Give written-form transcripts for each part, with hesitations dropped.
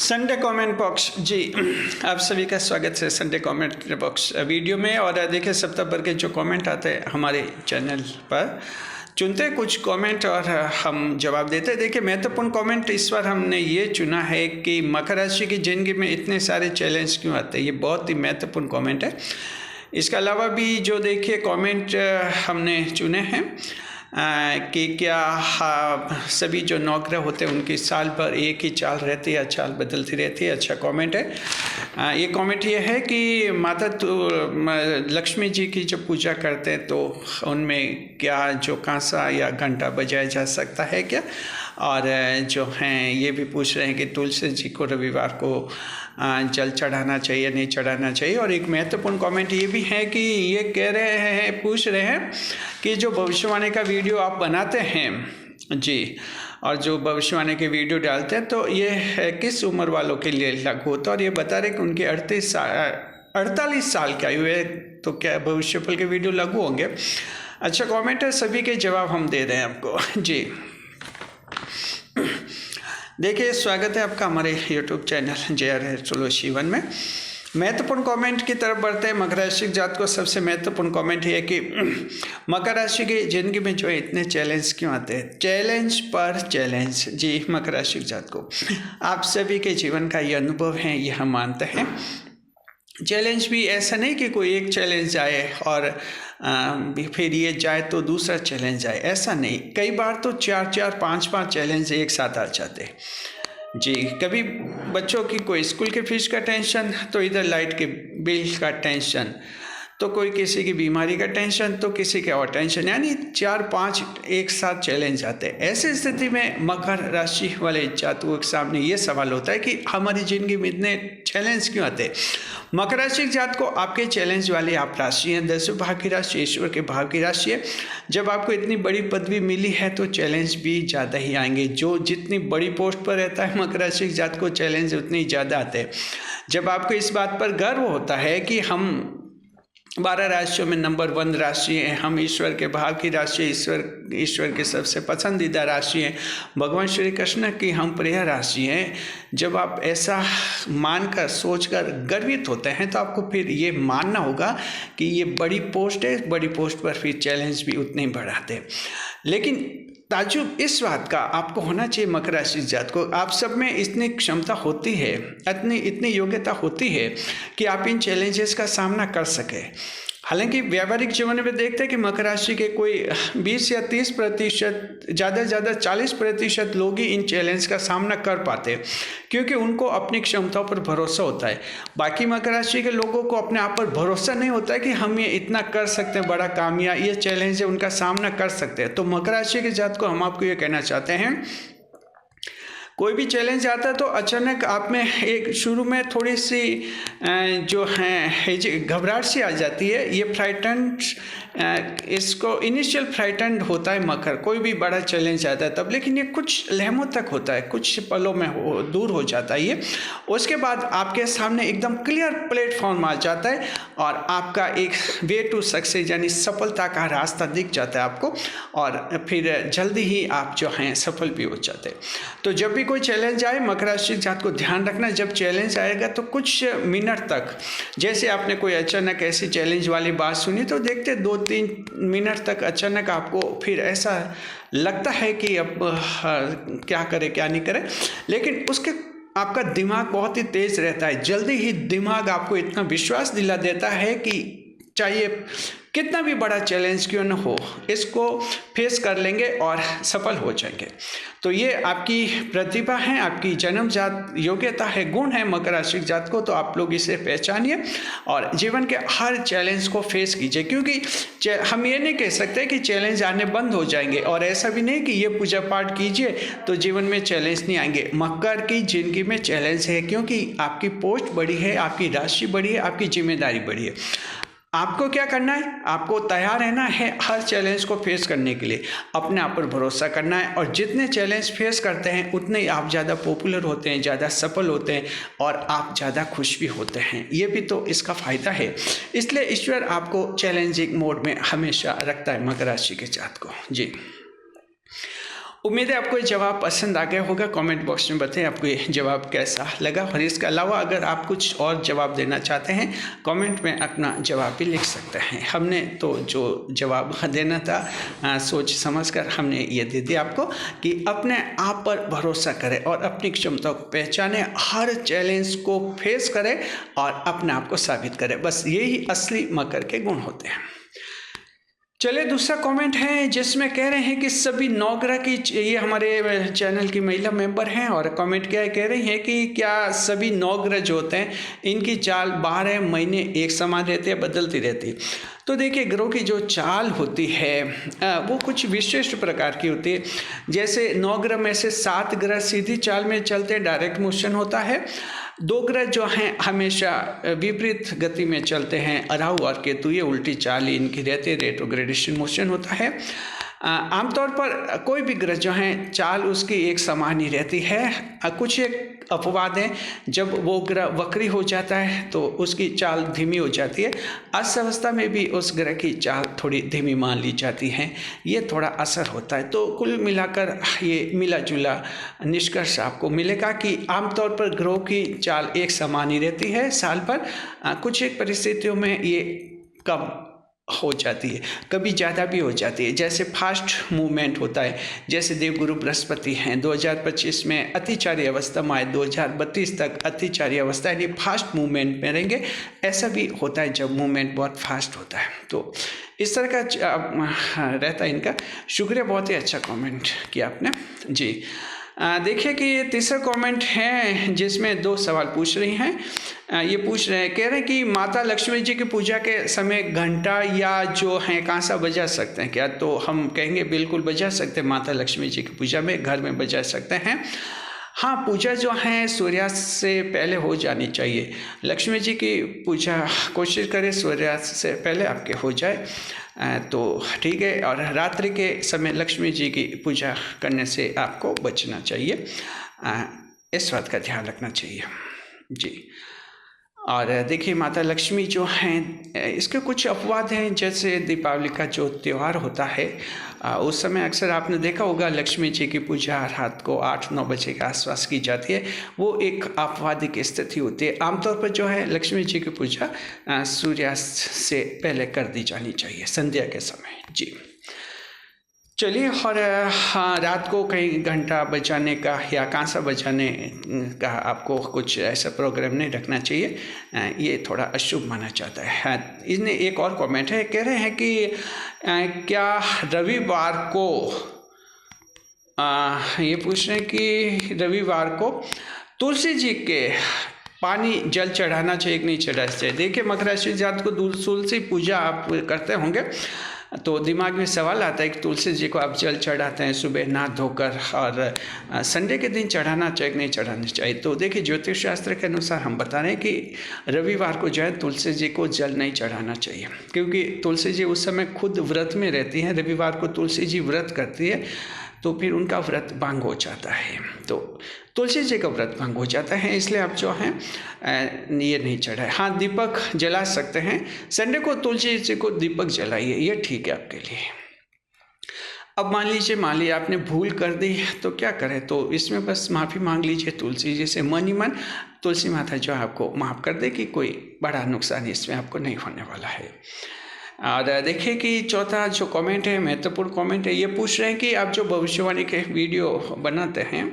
Sunday comment box जी, आप सभी का स्वागत है संडे कमेंट बॉक्स वीडियो में। और देखिए सप्ताह भर के जो कमेंट आते हैं हमारे चैनल पर, चुनते कुछ कमेंट और हम जवाब देते हैं। देखिए महत्वपूर्ण कमेंट इस बार हमने ये चुना है कि मकर राशि की ज़िंदगी में इतने सारे चैलेंज क्यों आते हैं। ये बहुत ही महत्वपूर्ण कमेंट है। इसके अलावा भी जो देखिए कमेंट हमने चुने हैं कि क्या सभी जो नौग्रह होते हैं उनकी साल भर एक ही चाल रहती है या चाल बदलती रहती है। अच्छा कमेंट है। ये कमेंट ये है कि माता लक्ष्मी जी की जब पूजा करते हैं तो उनमें क्या जो कांसा या घंटा बजाया जा सकता है क्या। और जो हैं ये भी पूछ रहे हैं कि तुलसी जी को रविवार को जल चढ़ाना चाहिए नहीं चढ़ाना चाहिए। और एक महत्वपूर्ण कमेंट ये भी है कि ये कह रहे हैं, पूछ रहे हैं कि जो भविष्यवाणी का वीडियो आप बनाते हैं जी, और जो भविष्यवाणी के वीडियो डालते हैं तो ये किस उम्र वालों के लिए लागू होता है। और ये बता रहे कि उनके 48 साल की आयु है तो क्या भविष्यफल के वीडियो लागू होंगे। अच्छा कमेंट है, सभी के जवाब हम दे रहे हैं आपको जी। देखिए स्वागत है आपका हमारे YouTube चैनल JR एस्ट्रोलॉजी 1 में। महत्वपूर्ण कमेंट की तरफ बढ़ते हैं। मकर राशि जात को सबसे महत्वपूर्ण कमेंट है कि मकर राशि की जिंदगी में जो है इतने चैलेंज क्यों आते हैं। चैलेंज पर चैलेंज जी, मकर राशि जात को आप सभी के जीवन का ये अनुभव है, ये हम मानते हैं। चैलेंज भी ऐसा नहीं कि कोई एक चैलेंज आए और फिर ये जाए तो दूसरा चैलेंज आए, ऐसा नहीं। कई बार तो 4-4, 5-5 चैलेंज एक साथ आ जाते जी। कभी बच्चों की कोई स्कूल के फीस का टेंशन, तो इधर लाइट के बिल का टेंशन, तो कोई किसी की बीमारी का टेंशन, तो किसी के और टेंशन, यानी 4-5 एक साथ चैलेंज आते हैं। ऐसी स्थिति में मकर राशि वाले जातकों के सामने ये सवाल होता है कि हमारी ज़िंदगी में इतने चैलेंज क्यों आते हैं। मकर राशि जात को आपके चैलेंज वाली आप राशि हैं, 10 भाव की राशि, ईश्वर के भाव की राशि है। जब आपको इतनी बड़ी पदवी मिली है तो चैलेंज भी ज़्यादा ही आएंगे। जो जितनी बड़ी पोस्ट पर रहता है मकर राशि जात को चैलेंज उतनी ज़्यादा आते हैं। जब आपको इस बात पर गर्व होता है कि हम 12 राशियों में नंबर 1 राशि है, हम ईश्वर के भाव की राशि, ईश्वर के सबसे पसंदीदा राशि है, भगवान श्री कृष्ण की हम प्रिय राशि हैं। जब आप ऐसा मानकर सोचकर गर्वित होते हैं तो आपको फिर ये मानना होगा कि ये बड़ी पोस्ट है, बड़ी पोस्ट पर फिर चैलेंज भी उतने ही बढ़ाते हैं। लेकिन ताज्जुब इस बात का आपको होना चाहिए मकर राशि जात को, आप सब में इतनी क्षमता होती है, इतनी योग्यता होती है कि आप इन चैलेंजेस का सामना कर सके। हालांकि व्यावहारिक जीवन में देखते हैं कि मकर राशि के कोई 20 या 30%, ज़्यादा से ज़्यादा 40% लोग ही इन चैलेंज का सामना कर पाते हैं, क्योंकि उनको अपनी क्षमताओं पर भरोसा होता है। बाकी मकर राशि के लोगों को अपने आप पर भरोसा नहीं होता है कि हम ये इतना कर सकते हैं, बड़ा काम या ये चैलेंज है उनका सामना कर सकते हैं। तो मकर राशि के जात को हम आपको ये कहना चाहते हैं, कोई भी चैलेंज आता है तो अचानक आप में एक शुरू में थोड़ी सी जो है घबराहट सी आ जाती है। ये फ्राइटेंड, इसको इनिशियल फ्राइटेंड होता है मकर, कोई भी बड़ा चैलेंज आता है तब, लेकिन ये कुछ लम्हों तक होता है, कुछ पलों में दूर हो जाता है ये। उसके बाद आपके सामने एकदम क्लियर प्लेटफॉर्म आ जाता है और आपका एक वे टू सक्सेस यानी सफलता का रास्ता दिख जाता है आपको, और फिर जल्दी ही आप जो हैं सफल भी हो जाते हैं। तो जब भी कोई चैलेंज आए मकर राशि जात को ध्यान रखना, जब चैलेंज आएगा तो कुछ मिनट तक, जैसे आपने कोई अचानक ऐसी चैलेंज वाली बात सुनी तो देखते 2-3 मिनट तक अचानक आपको फिर ऐसा लगता है कि अब क्या करे क्या नहीं करे, लेकिन उसके आपका दिमाग बहुत ही तेज रहता है। जल्दी ही दिमाग आपको इतना विश्वास दिला देता है कि चाहिए कितना भी बड़ा चैलेंज क्यों न हो, इसको फेस कर लेंगे और सफल हो जाएंगे। तो ये आपकी प्रतिभा है, आपकी जन्मजात योग्यता है, गुण है मकर राशि जात को। तो आप लोग इसे पहचानिए और जीवन के हर चैलेंज को फेस कीजिए, क्योंकि हम ये नहीं कह सकते कि चैलेंज आने बंद हो जाएंगे, और ऐसा भी नहीं कि ये पूजा पाठ कीजिए तो जीवन में चैलेंज नहीं आएंगे। मकर की जिंदगी में चैलेंज है, क्योंकि आपकी पोस्ट बड़ी है, आपकी राशि बड़ी है, आपकी जिम्मेदारी बड़ी है। आपको क्या करना है, आपको तैयार रहना है हर चैलेंज को फेस करने के लिए, अपने आप पर भरोसा करना है। और जितने चैलेंज फेस करते हैं उतने ही आप ज़्यादा पॉपुलर होते हैं, ज़्यादा सफल होते हैं और आप ज़्यादा खुश भी होते हैं। ये भी तो इसका फ़ायदा है। इसलिए ईश्वर आपको चैलेंजिंग मोड में हमेशा रखता है मकर राशि के जात को जी। उम्मीद है आपको ये जवाब पसंद आ गया होगा। कमेंट बॉक्स में बताएं आपको ये जवाब कैसा लगा, और इसके अलावा अगर आप कुछ और जवाब देना चाहते हैं कमेंट में अपना जवाब भी लिख सकते हैं। हमने तो जो जवाब देना था सोच समझ कर हमने ये दे दिया आपको कि अपने आप पर भरोसा करें और अपनी क्षमता को पहचानें, हर चैलेंज को फेस करें और अपने आप को साबित करें। बस यही असली मकर के गुण होते हैं। चलिए दूसरा कमेंट है जिसमें कह रहे हैं कि सभी 9 ग्रह की, ये हमारे चैनल की महिला मेंबर हैं, और कमेंट क्या है, कह रही हैं कि क्या सभी 9 ग्रह जो होते हैं इनकी चाल 12 महीने एक समान रहती है, बदलती रहती है? तो देखिए, ग्रहों की जो चाल होती है वो कुछ विशिष्ट प्रकार की होती है। जैसे 9 ग्रह में से 7 ग्रह सीधी चाल में चलते हैं, डायरेक्ट मोशन होता है। 2 ग्रह जो हैं हमेशा विपरीत गति में चलते हैं, राहु और केतु, ये उल्टी चाल इनकी रहती है, रेट्रोग्रेडेशन मोशन होता है। आमतौर पर कोई भी ग्रह जो हैं चाल उसकी एक समान ही रहती है। कुछ एक अपवाद हैं, जब वो ग्रह वक्री हो जाता है तो उसकी चाल धीमी हो जाती है। अस्त अवस्था में भी उस ग्रह की चाल थोड़ी धीमी मान ली जाती है, ये थोड़ा असर होता है। तो कुल मिलाकर ये मिला जुला निष्कर्ष आपको मिलेगा कि आमतौर पर ग्रहों की चाल एक समान ही रहती है साल पर। कुछ एक परिस्थितियों में ये कम हो जाती है, कभी ज़्यादा भी हो जाती है। जैसे फास्ट मूवमेंट होता है, जैसे देवगुरु बृहस्पति हैं 2025 में अतिचारी अवस्था में आए, 2032 तक अतिचारी अवस्था यानी फास्ट मूवमेंट में रहेंगे। ऐसा भी होता है जब मूवमेंट बहुत फास्ट होता है। तो इस तरह का रहता है इनका। शुक्रिया, बहुत ही अच्छा कमेंट किया आपने जी। देखिए कि ये तीसरा कमेंट है जिसमें 2 सवाल पूछ रही हैं। ये पूछ रहे हैं, कह रहे हैं कि माता लक्ष्मी जी की पूजा के समय घंटा या जो है कांसा बजा सकते हैं क्या? तो हम कहेंगे बिल्कुल बजा सकते हैं। माता लक्ष्मी जी की पूजा में घर में बजा सकते हैं। हाँ, पूजा जो है सूर्यास्त से पहले हो जानी चाहिए। लक्ष्मी जी की पूजा कोशिश करें सूर्यास्त से पहले आपके हो जाए तो ठीक है। और रात्रि के समय लक्ष्मी जी की पूजा करने से आपको बचना चाहिए, इस बात का ध्यान रखना चाहिए जी। और देखिए, माता लक्ष्मी जो हैं इसके कुछ अपवाद हैं। जैसे दीपावली का जो त्यौहार होता है उस समय अक्सर आपने देखा होगा लक्ष्मी जी की पूजा रात को 8-9 बजे के आसपास की जाती है। वो एक आपवादिक स्थिति होती है। आमतौर पर जो है लक्ष्मी जी की पूजा सूर्यास्त से पहले कर दी जानी चाहिए, संध्या के समय जी। चलिए, और हाँ, रात को कहीं घंटा बजाने का या कांसा बजाने का आपको कुछ ऐसा प्रोग्राम नहीं रखना चाहिए, ये थोड़ा अशुभ माना जाता है। इसने एक और कमेंट है, कह रहे हैं कि क्या रविवार को ये पूछ रहे हैं कि रविवार को तुलसी जी के पानी जल चढ़ाना चाहिए कि नहीं चढ़ाना चाहिए? देखिए, मकर राशि जात को तुलसी पूजा आप करते होंगे तो दिमाग में सवाल आता है कि तुलसी जी को आप जल चढ़ाते हैं सुबह नहा धोकर, और संडे के दिन चढ़ाना चाहिए कि नहीं चढ़ाना चाहिए? तो देखिए, ज्योतिष शास्त्र के अनुसार हम बता रहे हैं कि रविवार को जो है तुलसी जी को जल नहीं चढ़ाना चाहिए, क्योंकि तुलसी जी उस समय खुद व्रत में रहती हैं। रविवार को तुलसी जी व्रत करती है तो फिर उनका व्रत भंग हो जाता है, तो तुलसी जी का व्रत भंग हो जाता है, इसलिए आप जो हैं ये नहीं चढ़ाए। हाँ, दीपक जला सकते हैं, संडे को तुलसी जी को दीपक जलाइए, ये ठीक है आपके लिए। अब मान लीजिए आपने भूल कर दी तो क्या करें? तो इसमें बस माफ़ी मांग लीजिए तुलसी जी से, मन ही मन। तुलसी माता जो आपको माफ़ कर दे कि कोई बड़ा नुकसान इसमें आपको नहीं होने वाला है। और देखिए कि चौथा जो कमेंट है, महत्वपूर्ण कमेंट है, ये पूछ रहे हैं कि आप जो भविष्यवाणी के वीडियो बनाते हैं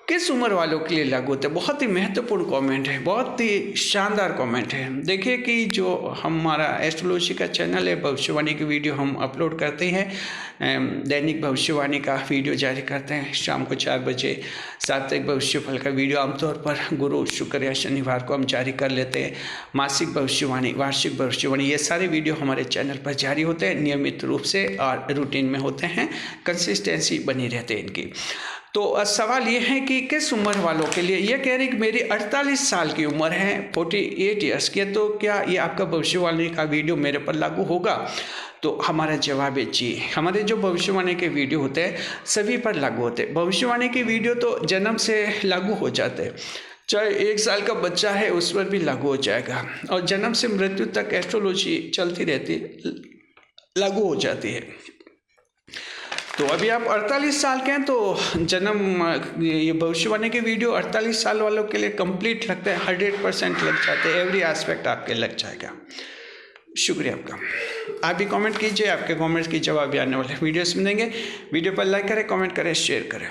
किस उम्र वालों के लिए लागू होते हैं? बहुत ही महत्वपूर्ण कमेंट है, बहुत ही शानदार कमेंट है। देखिए कि जो हमारा एस्ट्रोलॉजी का चैनल है, भविष्यवाणी की वीडियो हम अपलोड करते हैं। दैनिक भविष्यवाणी का वीडियो जारी करते हैं शाम को 4 बजे। साप्ताहिक भविष्यफल का वीडियो आमतौर पर गुरु, शुक्र या शनिवार को हम जारी कर लेते हैं। मासिक भविष्यवाणी, वार्षिक भविष्यवाणी, ये सारे वीडियो हमारे चैनल पर जारी होते हैं नियमित रूप से और रूटीन में होते हैं, कंसिस्टेंसी बनी रहती है इनकी। तो सवाल ये है कि किस उम्र वालों के लिए? ये कह रही कि मेरी 48 साल की उम्र है, 48 ईयर्स की है, तो क्या ये आपका भविष्यवाणी का वीडियो मेरे पर लागू होगा? तो हमारा जवाब है जी। हमारे जो भविष्यवाणी के वीडियो होते हैं सभी पर लागू होते हैं। भविष्यवाणी के वीडियो तो जन्म से लागू हो जाते हैं, चाहे 1 साल का बच्चा है उस पर भी लागू हो जाएगा, और जन्म से मृत्यु तक एस्ट्रोलॉजी चलती रहती है, लागू हो जाती है। तो अभी आप 48 साल के हैं तो जन्म ये भविष्यवाणी की वीडियो 48 साल वालों के लिए कंप्लीट लगता है, 100% लग जाते हैं, एवरी एस्पेक्ट आपके लग जाएगा। शुक्रिया आपका। आप भी कमेंट कीजिए, आपके कमेंट्स की जवाब भी आने वाले वीडियोस में देंगे। वीडियो पर लाइक करें, कमेंट करें, शेयर करें।